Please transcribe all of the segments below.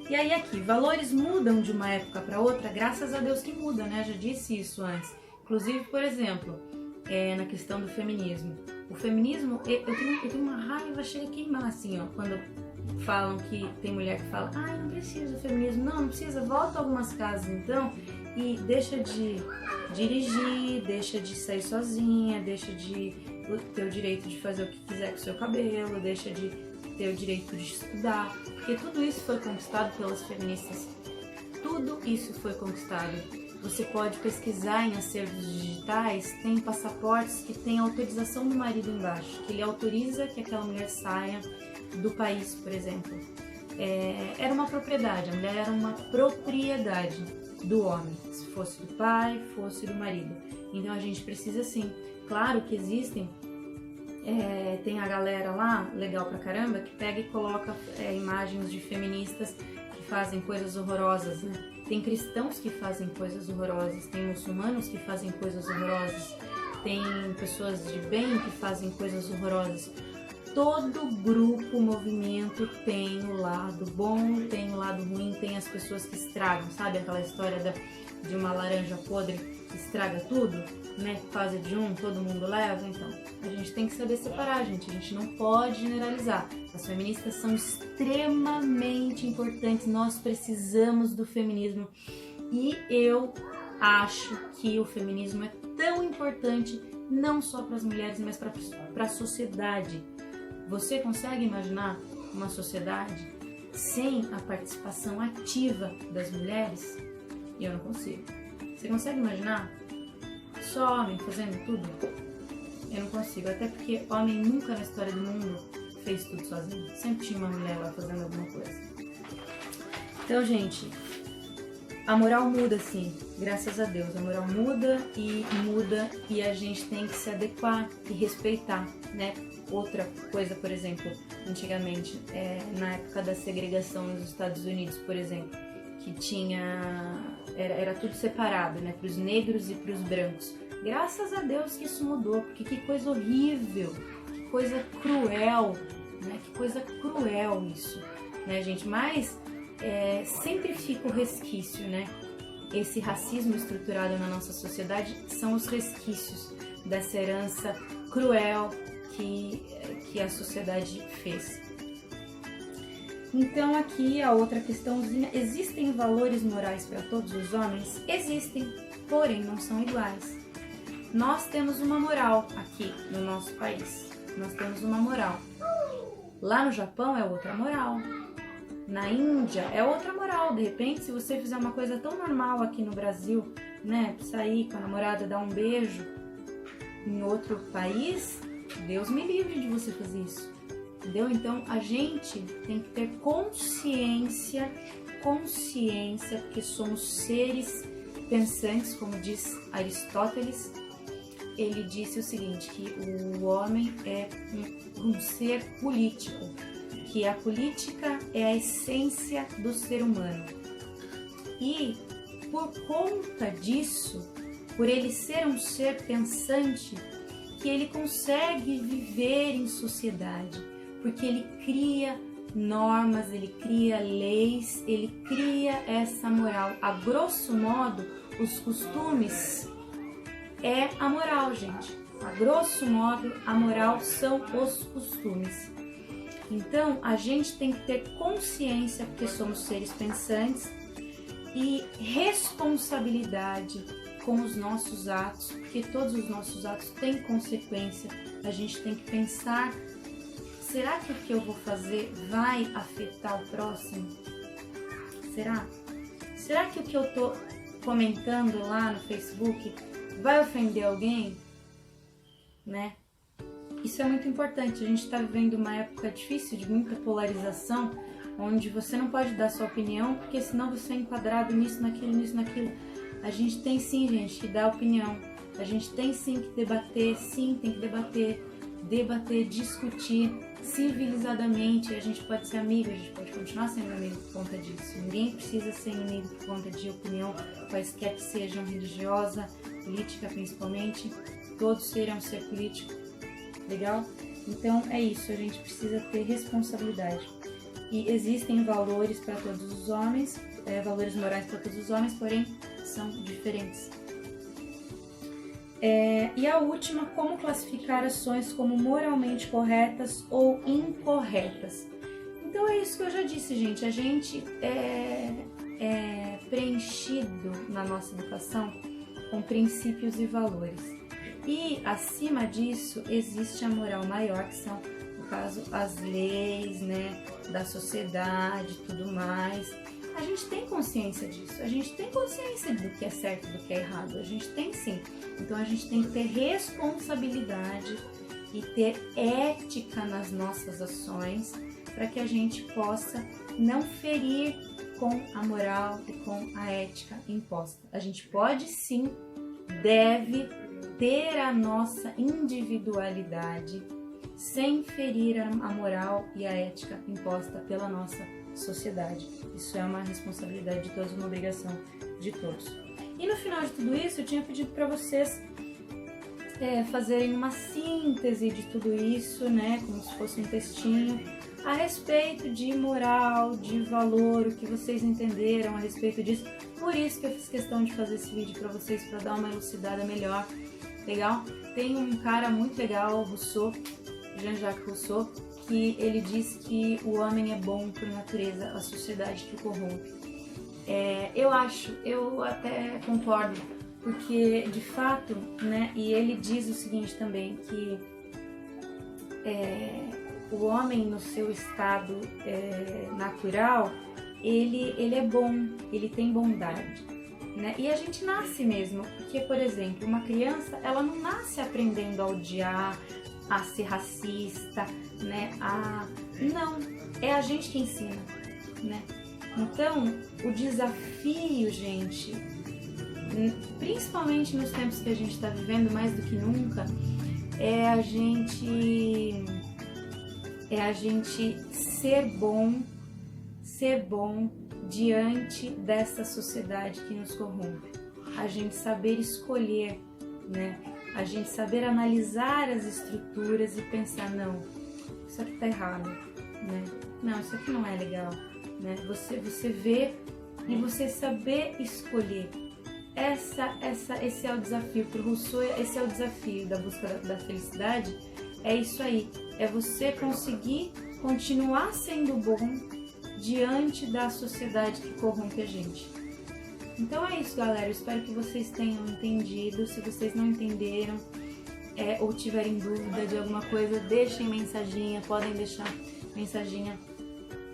E aí aqui, valores mudam de uma época para outra, graças a Deus que muda, né? Já disse isso antes. Inclusive, por exemplo, na questão do feminismo. O feminismo, eu tenho uma raiva, chega a queimar assim, ó, quando falam que tem mulher que fala, não precisa do feminismo. Não precisa, volta algumas casas então e deixa de dirigir, deixa de sair sozinha, deixa de ter o direito de fazer o que quiser com o seu cabelo, deixa de ter o direito de estudar, porque tudo isso foi conquistado pelas feministas. Tudo isso foi conquistado. Você pode pesquisar em acervos digitais, tem passaportes que tem autorização do marido embaixo, que ele autoriza que aquela mulher saia do país, por exemplo. Era uma propriedade, a mulher era uma propriedade do homem, se fosse do pai, fosse do marido. Então a gente precisa sim, claro que existem, tem a galera lá, legal pra caramba, que pega e coloca imagens de feministas que fazem coisas horrorosas, né? Tem cristãos que fazem coisas horrorosas, tem muçulmanos que fazem coisas horrorosas, tem pessoas de bem que fazem coisas horrorosas. Todo grupo, movimento tem o lado bom, tem o lado ruim, tem as pessoas que estragam, sabe aquela história de uma laranja podre que estraga tudo, né? Por causa de um, todo mundo leva. Então, a gente tem que saber separar, gente. A gente não pode generalizar. As feministas são extremamente importantes, nós precisamos do feminismo. E eu acho que o feminismo é tão importante, não só para as mulheres, mas para a sociedade. Você consegue imaginar uma sociedade sem a participação ativa das mulheres? Eu não consigo. Você consegue imaginar só homem fazendo tudo? Eu não consigo, até porque homem nunca na história do mundo fez tudo sozinho. Sempre tinha uma mulher lá fazendo alguma coisa. Então, gente, a moral muda sim, graças a Deus. A moral muda e a gente tem que se adequar e respeitar, né? Outra coisa, por exemplo, antigamente, na época da segregação nos Estados Unidos, por exemplo, que era tudo separado, né, para os negros e para os brancos. Graças a Deus que isso mudou, porque que coisa horrível, que coisa cruel, né, que coisa cruel isso, né, gente? Mas sempre fica o resquício, né? Esse racismo estruturado na nossa sociedade são os resquícios dessa herança cruel que a sociedade fez. Então aqui a outra questãozinha, existem valores morais para todos os homens? Existem, porém não são iguais. Nós temos uma moral aqui no nosso país, nós temos uma moral. Lá no Japão é outra moral, na Índia é outra moral. De repente, se você fizer uma coisa tão normal aqui no Brasil, né, sair com a namorada, dar um beijo em outro país, Deus me livre de você fazer isso, entendeu? Então a gente tem que ter consciência, porque somos seres pensantes, como diz Aristóteles. Ele disse o seguinte, que o homem é um ser político, que a política é a essência do ser humano. E por conta disso, por ele ser um ser pensante, que ele consegue viver em sociedade, porque ele cria normas, ele cria leis, ele cria essa moral. A grosso modo, os costumes é a moral, gente. A grosso modo, a moral são os costumes. Então, a gente tem que ter consciência, porque somos seres pensantes, e responsabilidade com os nossos atos, porque todos os nossos atos têm consequência. A gente tem que pensar, será que o que eu vou fazer vai afetar o próximo? Será? Será que o que eu tô comentando lá no Facebook vai ofender alguém? Né? Isso é muito importante. A gente está vivendo uma época difícil, de muita polarização, onde você não pode dar sua opinião, porque senão você é enquadrado nisso, naquilo. A gente tem sim, gente, que dar opinião. A gente tem sim que debater, discutir civilizadamente. A gente pode ser amigo, a gente pode continuar sendo amigo por conta disso. Ninguém precisa ser inimigo por conta de opinião, quaisquer que sejam, religiosa, política principalmente. Todos serão ser político. Legal? Então é isso, a gente precisa ter responsabilidade. E existem valores para todos os homens, valores morais para todos os homens, porém são diferentes. E a última, como classificar ações como moralmente corretas ou incorretas. Então é isso que eu já disse, gente. A gente é preenchido na nossa educação com princípios e valores. E acima disso existe a moral maior, que são, no caso, as leis, né, da sociedade e tudo mais. A gente tem consciência disso, a gente tem consciência do que é certo e do que é errado, a gente tem sim. Então a gente tem que ter responsabilidade e ter ética nas nossas ações para que a gente possa não ferir com a moral e com a ética imposta. A gente pode sim, deve ter a nossa individualidade sem ferir a moral e a ética imposta pela nossa sociedade. Isso é uma responsabilidade de todos, uma obrigação de todos. E no final de tudo isso, eu tinha pedido para vocês fazerem uma síntese de tudo isso, né, como se fosse um textinho, a respeito de moral, de valor, o que vocês entenderam a respeito disso. Por isso que eu fiz questão de fazer esse vídeo para vocês, para dar uma elucidada melhor. Legal? Tem um cara muito legal, Rousseau, Jean-Jacques Rousseau, que ele diz que o homem é bom por natureza, a sociedade que o corrompe. Eu até concordo, porque de fato, né, e ele diz o seguinte também, que o homem no seu estado natural, ele é bom, ele tem bondade, né? E a gente nasce mesmo, porque, por exemplo, uma criança, ela não nasce aprendendo a odiar, a ser racista, né? Não, é a gente que ensina, né? Então, o desafio, gente, principalmente nos tempos que a gente está vivendo, mais do que nunca, é a gente ser bom diante dessa sociedade que nos corrompe. A gente saber escolher, né? A gente saber analisar as estruturas e pensar, não, isso aqui tá errado, né? Não, isso aqui não é legal, né? Você vê e você saber escolher. Esse é o desafio para o Rousseau, esse é o desafio da busca da felicidade. É isso aí, é você conseguir continuar sendo bom diante da sociedade que corrompe a gente. Então é isso, galera. Eu espero que vocês tenham entendido. Se vocês não entenderam ou tiverem dúvida de alguma coisa, deixem mensaginha. Podem deixar mensaginha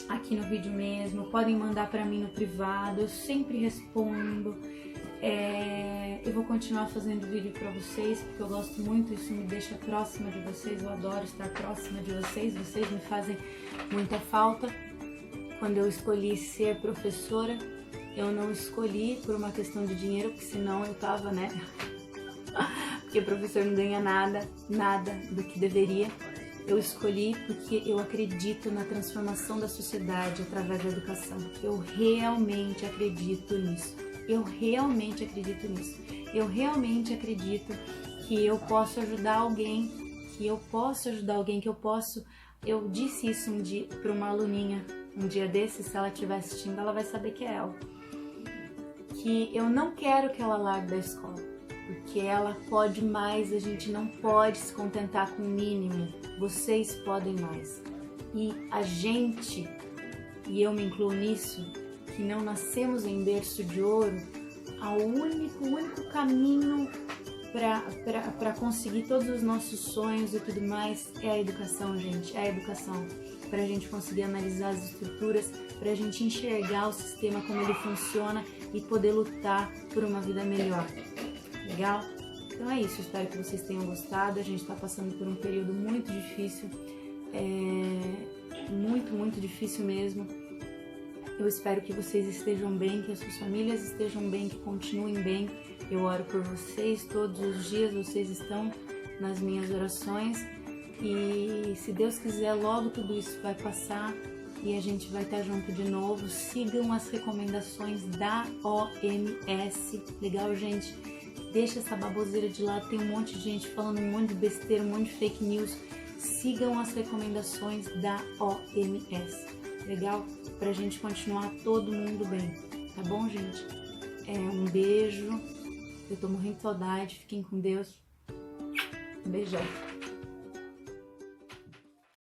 aqui no vídeo mesmo. Podem mandar para mim no privado. Eu sempre respondo. Eu vou continuar fazendo vídeo para vocês, porque eu gosto muito. Isso me deixa próxima de vocês. Eu adoro estar próxima de vocês. Vocês me fazem muita falta. Quando eu escolhi ser professora, eu não escolhi por uma questão de dinheiro, porque senão eu tava, né? Porque professor não ganha nada do que deveria. Eu escolhi porque eu acredito na transformação da sociedade através da educação. Eu realmente acredito nisso. Eu realmente acredito que eu posso ajudar alguém, Eu disse isso um dia para uma aluninha, um dia desses, se ela estiver assistindo, ela vai saber que é ela. Que eu não quero que ela largue da escola, porque ela pode mais, a gente não pode se contentar com o mínimo, vocês podem mais. E a gente, e eu me incluo nisso, que não nascemos em berço de ouro, o único caminho para conseguir todos os nossos sonhos e tudo mais é a educação, gente, é a educação. Para a gente conseguir analisar as estruturas, para a gente enxergar o sistema, como ele funciona e poder lutar por uma vida melhor. Legal? Então é isso, espero que vocês tenham gostado. A gente está passando por um período muito difícil, muito difícil mesmo. Eu espero que vocês estejam bem, que as suas famílias estejam bem, que continuem bem. Eu oro por vocês todos os dias, vocês estão nas minhas orações. E se Deus quiser, logo tudo isso vai passar e a gente vai estar junto de novo. Sigam as recomendações da OMS. Legal, gente? Deixa essa baboseira de lado. Tem um monte de gente falando um monte de besteira, um monte de fake news. Sigam as recomendações da OMS. legal? Pra gente continuar todo mundo bem, tá bom, gente? Um beijo, eu tô morrendo de saudade, fiquem com Deus, um beijão.